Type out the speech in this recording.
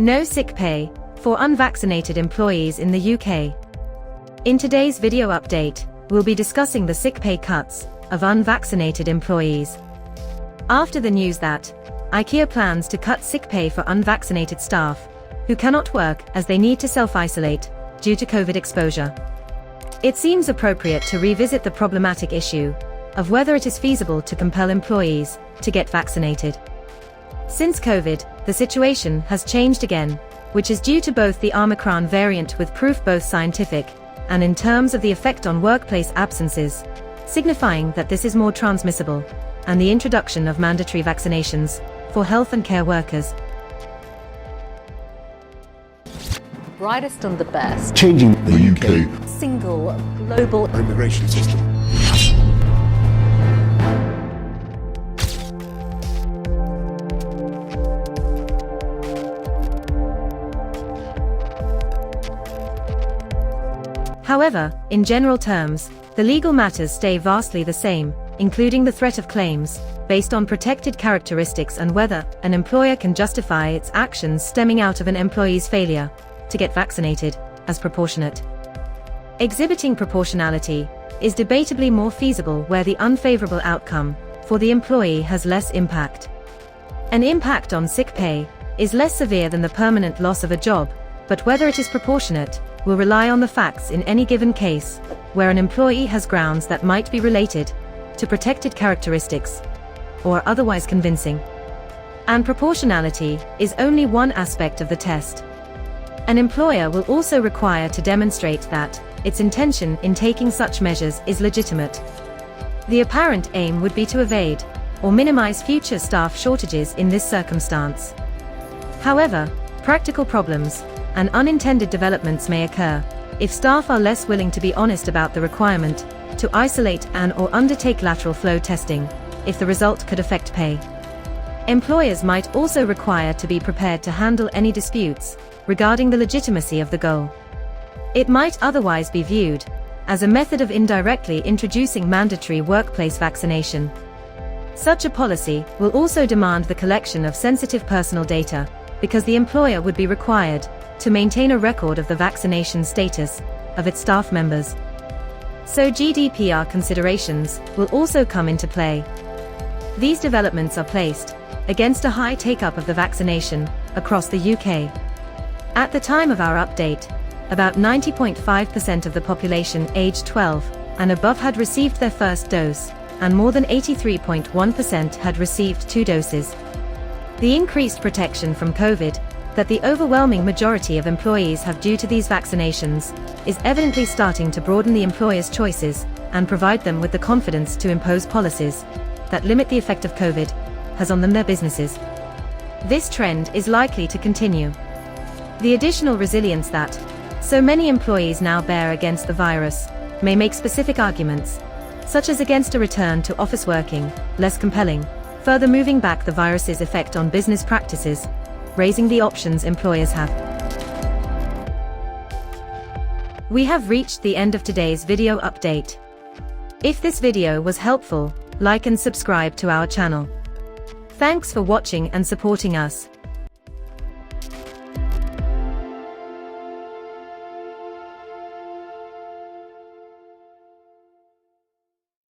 No sick pay for unvaccinated employees in the UK. In today's video update, we'll be discussing the sick pay cuts of unvaccinated employees. After the news that IKEA plans to cut sick pay for unvaccinated staff who cannot work as they need to self-isolate due to COVID exposure, it seems appropriate to revisit the problematic issue of whether it is feasible to compel employees to get vaccinated. Since COVID, the situation has changed again, which is due to both the Omicron variant with proof both scientific and in terms of the effect on workplace absences, signifying that this is more transmissible, and the introduction of mandatory vaccinations for health and care workers. Brightest and the best. Changing the UK Single global immigration system. However, in general terms, the legal matters stay vastly the same, including the threat of claims based on protected characteristics and whether an employer can justify its actions stemming out of an employee's failure to get vaccinated as proportionate. Exhibiting proportionality is debatably more feasible where the unfavourable outcome for the employee has less impact. An impact on sick pay is less severe than the permanent loss of a job, but whether it is proportionate will rely on the facts in any given case, where an employee has grounds that might be related to protected characteristics or otherwise convincing. And proportionality is only one aspect of the test. An employer will also require to demonstrate that its intention in taking such measures is legitimate. The apparent aim would be to evade or minimize future staff shortages in this circumstance. However, practical problems and unintended developments may occur if staff are less willing to be honest about the requirement to isolate and/or undertake lateral flow testing, if the result could affect pay. Employers might also require to be prepared to handle any disputes regarding the legitimacy of the goal. It might otherwise be viewed as a method of indirectly introducing mandatory workplace vaccination. Such a policy will also demand the collection of sensitive personal data, because the employer would be required to maintain a record of the vaccination status of its staff members. So GDPR considerations will also come into play. These developments are placed against a high take-up of the vaccination across the UK. At the time of our update, about 90.5% of the population aged 12 and above had received their first dose, and more than 83.1% had received 2 doses. The increased protection from COVID that the overwhelming majority of employees have due to these vaccinations is evidently starting to broaden the employer's choices and provide them with the confidence to impose policies that limit the effect of COVID has on their businesses. This trend is likely to continue. The additional resilience that so many employees now bear against the virus may make specific arguments, such as against a return to office working, less compelling, further moving back the virus's effect on business practices, raising the options employers have. We have reached the end of today's video update. If this video was helpful, like and subscribe to our channel. Thanks for watching and supporting us.